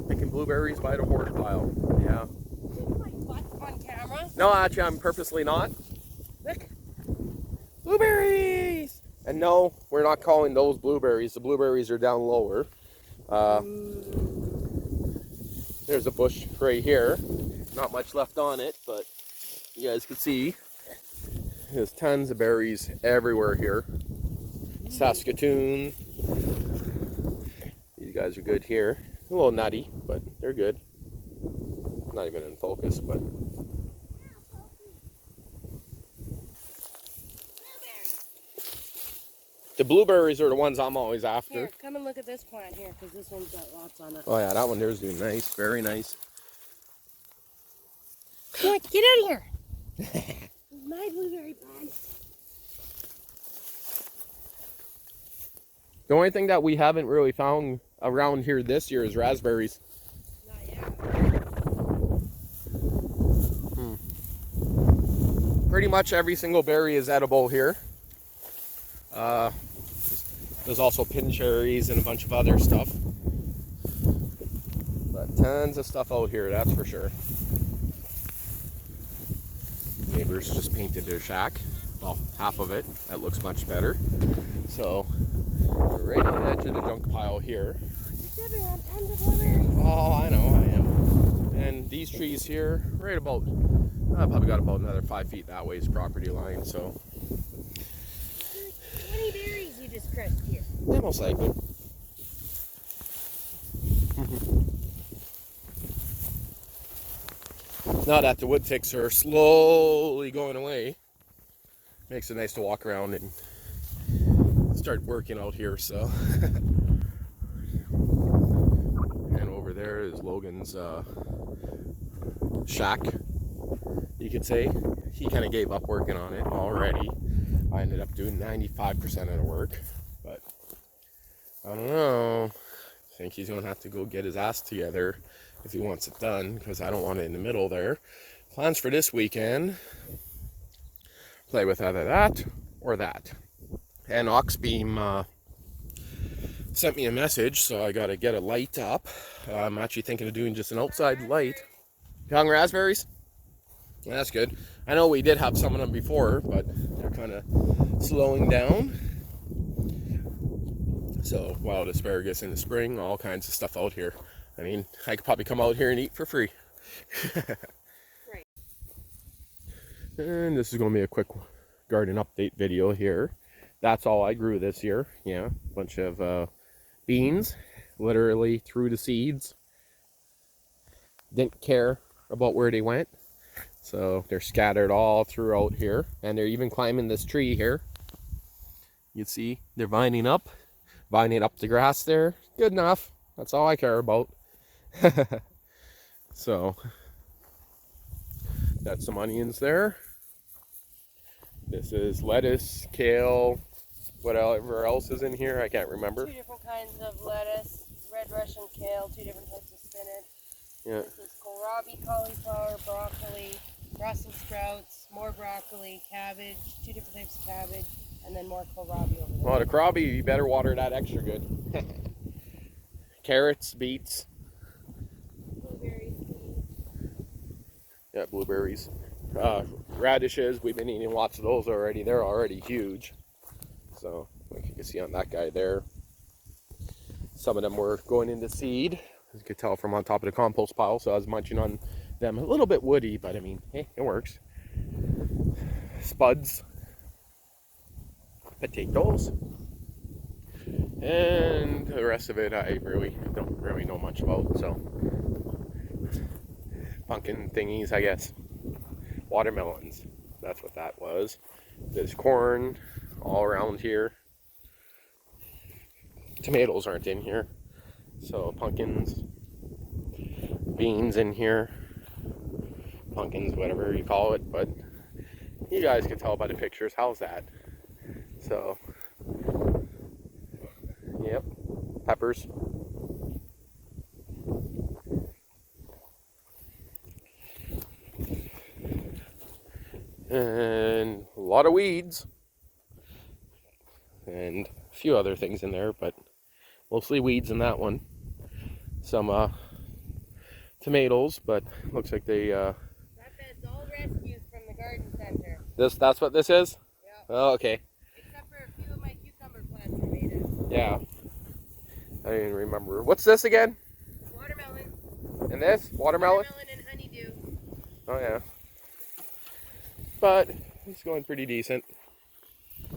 Picking blueberries by the horse pile. Yeah. My butt on camera. No, actually, I'm purposely not. Look. Blueberries! And no, we're not calling those blueberries. The blueberries are down lower. There's a bush right here. Not much left on it, but you guys can see there's tons of berries everywhere here. Saskatoon. These guys are good here. A little nutty, but they're good. Not even in focus, but the blueberries are the ones I'm always after. Here, come and look at this plant here, because this one's got lots on it. Oh yeah, that one there's doing nice, very nice. Come on, get out of here! My blueberry plant. The only thing that we haven't really found around here this year is raspberries. Not yet. Pretty much every single berry is edible here. There's also pin cherries and a bunch of other stuff. But tons of stuff out here, that's for sure. Neighbors just painted their shack. Well, half of it. That looks much better. So, we're right on the edge of the junk pile here. You're sipping on tons of blueberries. Oh, I know, I am. And these trees here, right about, I probably got about another 5 feet that way is property line, so. 20 berries you just crushed here. Yeah, most likely. Now that the wood ticks are slowly going away, makes it nice to walk around and start working out here, so. And over there is Logan's shack, you could say. He kind of gave up working on it already. I ended up doing 95% of the work, but I don't know. I think he's gonna have to go get his ass together if he wants it done, because I don't want it in the middle there. Plans for this weekend: play with either that or that. And Oxbeam sent me a message, so I gotta get a light up. I'm actually thinking of doing just an outside light. Young raspberries? Yeah, that's good. I know we did have some of them before, but they're kind of slowing down. So, wild asparagus in the spring, all kinds of stuff out here. I mean, I could probably come out here and eat for free. Right. And this is going to be a quick garden update video here. That's all I grew this year. Yeah, a bunch of beans, literally threw the seeds. Didn't care about where they went. So they're scattered all throughout here. And they're even climbing this tree here. You see, they're vining up the grass there. Good enough. That's all I care about. So that's some onions there. This is lettuce, kale, whatever else is in here, I can't remember. 2 different kinds of lettuce, red Russian kale, 2 different types of spinach. Yeah. This is kohlrabi, cauliflower, broccoli, Brussels sprouts, more broccoli, cabbage, 2 different types of cabbage, and then more kohlrabi over there. Well, the kohlrabi, you better water that extra good. Carrots, beets. Blueberries. Yeah, blueberries. Radishes, we've been eating lots of those already. They're already huge. So, like you can see on that guy there. Some of them were going into seed. As you could tell from on top of the compost pile, so I was munching on them. A little bit woody, but I mean, hey, it works. Spuds. Potatoes. And the rest of it I really don't really know much about, so. Pumpkin thingies, I guess. Watermelons, that's what that was. There's corn all around here. Tomatoes aren't in here. So pumpkins, beans in here, pumpkins, whatever you call it, but you guys can tell by the pictures. How's that? So, yep, peppers. And a lot of weeds. And a few other things in there, but mostly weeds in that one. some tomatoes, but looks like they That bed's all rescues from the garden center. that's what this is? Yeah. Oh, okay. Except for a few of my cucumber plants I made it. Yeah. I don't even remember. What's this again? Watermelon. And this? Watermelon? Watermelon and honeydew. Oh yeah. But it's going pretty decent. I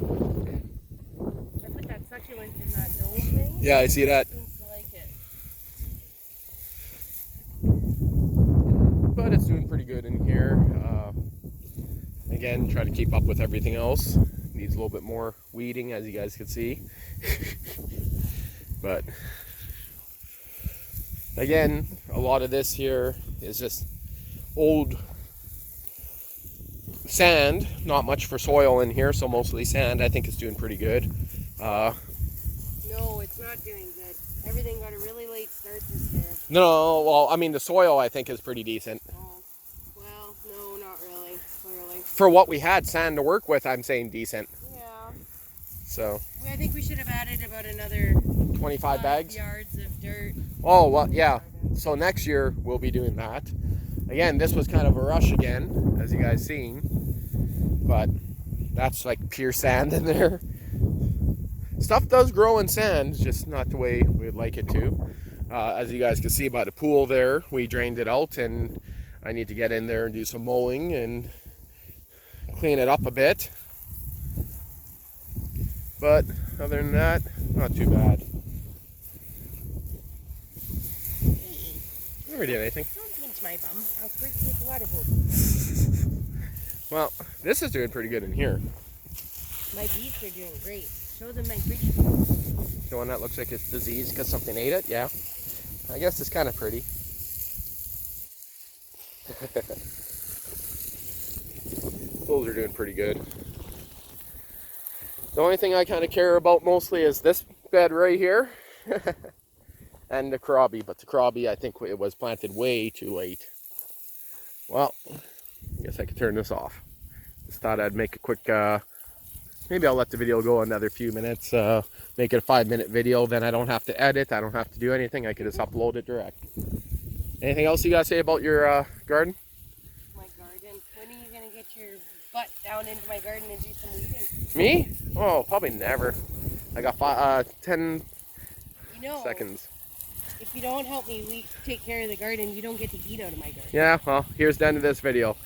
put that succulent in that dome thing. Yeah, I see that. Seems to like it. But it's doing pretty good in here. Again, try to keep up with everything else. Needs a little bit more weeding, as you guys can see. But again, a lot of this here is just old sand. Not much for soil in here, so mostly sand. I think it's doing pretty good. No, it's not doing good. Everything got a really late start this year. No, well, I mean, the soil I think is pretty decent. Oh, well, no, not really. Clearly. For what we had sand to work with, I'm saying decent. Yeah. So, I think we should have added about another 25 bags? yards of dirt. Oh, well, yeah. So next year we'll be doing that. Again, this was kind of a rush again, as you guys seen. But that's like pure sand in there. Stuff does grow in sand, just not the way we'd like it to. As you guys can see by the pool there, we drained it out, and I need to get in there and do some mowing and clean it up a bit. But other than that, not too bad. Never did anything. Don't pinch my bum. I'll squirt you with the water hose. Well, this is doing pretty good in here. My beets are doing great. Show them my pretty. The one that looks like it's diseased because something ate it, yeah. I guess it's kind of pretty. Those are doing pretty good. The only thing I kind of care about mostly is this bed right here. And the kohlrabi, but the kohlrabi I think it was planted way too late. Well, I guess I could turn this off. Just thought I'd make a quick, maybe I'll let the video go another few minutes, make it a 5-minute video, then I don't have to edit, I don't have to do anything, I could just upload it direct. Anything else you gotta say about your garden? My garden. When are you gonna get your butt down into my garden and do some weeding? Me? Oh, probably never. I got 10 seconds. If you don't help me take care of the garden, you don't get to eat out of my garden. Yeah, well, here's the end of this video.